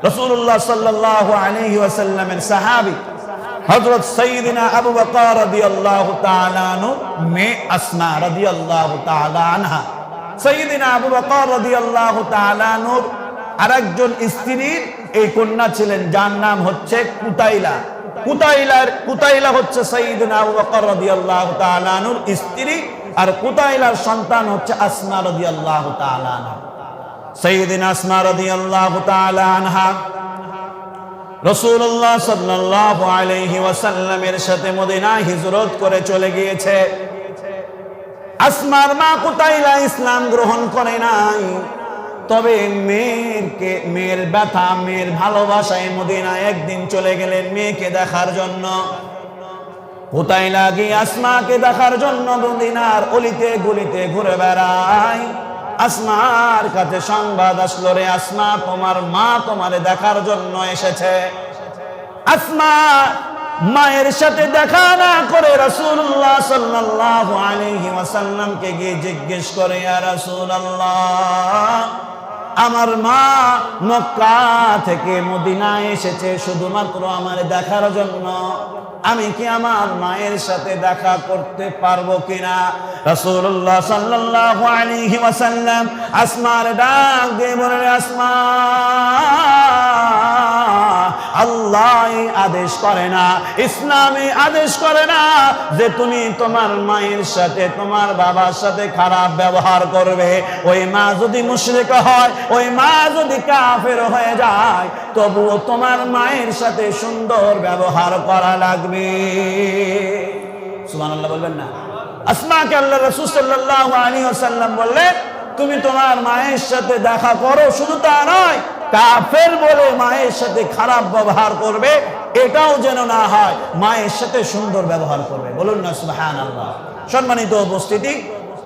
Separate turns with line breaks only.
রাসূলুল্লাহ সাল্লাল্লাহু আলাইহি ওয়াসাল্লামের সাহাবী হযরত সাইয়্যিদিনা আবু বকর রাদিয়াল্লাহু তাআলা আনহু মেয়ে আসমা রাদিয়াল্লাহু তাআলা আনহা। সাইয়্যিদিনা আবু বকর রাদিয়াল্লাহু তাআলা আনহুর আরেকজন স্ত্রীর এই কন্যা ছিলেন, যার নাম হচ্ছে কুতাইলা। কুতাইলা হচ্ছে সাইয়্যিদিনা আবু বকর রাদিয়াল্লাহু তাআলা আনহুর স্ত্রী, আর কুতাইলার সন্তান হচ্ছে আসমা রাদিয়াল্লাহু তাআলা আনহা। সাইয়্যিদিনা আসমা রাদিয়াল্লাহু তাআলা আনহা রাসূলুল্লাহ সাল্লাল্লাহু আলাইহি ওয়াসাল্লামের সাথে মদিনায় হিজরত করে চলে গিয়েছে। আসমার মা কুতাইলা ইসলাম গ্রহণ করে নাই, তবে মেয়ের ব্যথা, মেয়ের ভালোবাসায় মদিনায় একদিন চলে গেলেন মেয়েকে দেখার জন্য। কুতাইলা গিয়ে আসমাকে দেখার জন্য মদিনার অলিতে গলিতে ঘুরে বেড়ায়। আসমার কাছে সংবাদ আসলো, রে আসমা, তোমার মা তোমারে দেখার জন্য এসেছে। আসমা মায়ের সাথে দেখা না করে রাসূলুল্লাহ সাল্লাল্লাহু আলাইহি ওয়াসাল্লামকে গিয়ে জিজ্ঞেস করে, ইয়া রাসূলুল্লাহ, আমার মা মক্কা থেকে মদিনায় এসেছে শুধুমাত্র আমার দেখার জন্য, আমি কি আমার মায়ের সাথে দেখা করতে পারবো কিনা? রাসূলুল্লাহ সাল্লাল্লাহু আলাইহি ওয়াসাল্লাম আসমার ডাক দিয়ে বলেন, আসমা, আল্লাহ আদেশ করে না, ইসলামে আদেশ করে না যে তুমি তোমার মায়ের সাথে, তোমার বাবার সাথে খারাপ ব্যবহার করবে। ওই মা যদি মুশরিক হয়, ওই মা যদি কাফের হয়ে যায়, তবুও তোমার মায়ের সাথে সুন্দর ব্যবহার করা লাগবে। সুবহানাল্লাহ বলবেন না? আসমাকে আল্লাহ রাসূল সাল্লাল্লাহু আলাইহি ওয়াসাল্লাম বললেন, তুমি তোমার মায়ের সাথে দেখা করো, শুধু তা নয়, কাফের বলে মায়ের সাথে খারাপ ব্যবহার করবে এটাও যেন না হয়, মায়ের সাথে সুন্দর ব্যবহার করবে। বলুন না সুবহানাল্লাহ। সম্মানিত উপস্থিতি,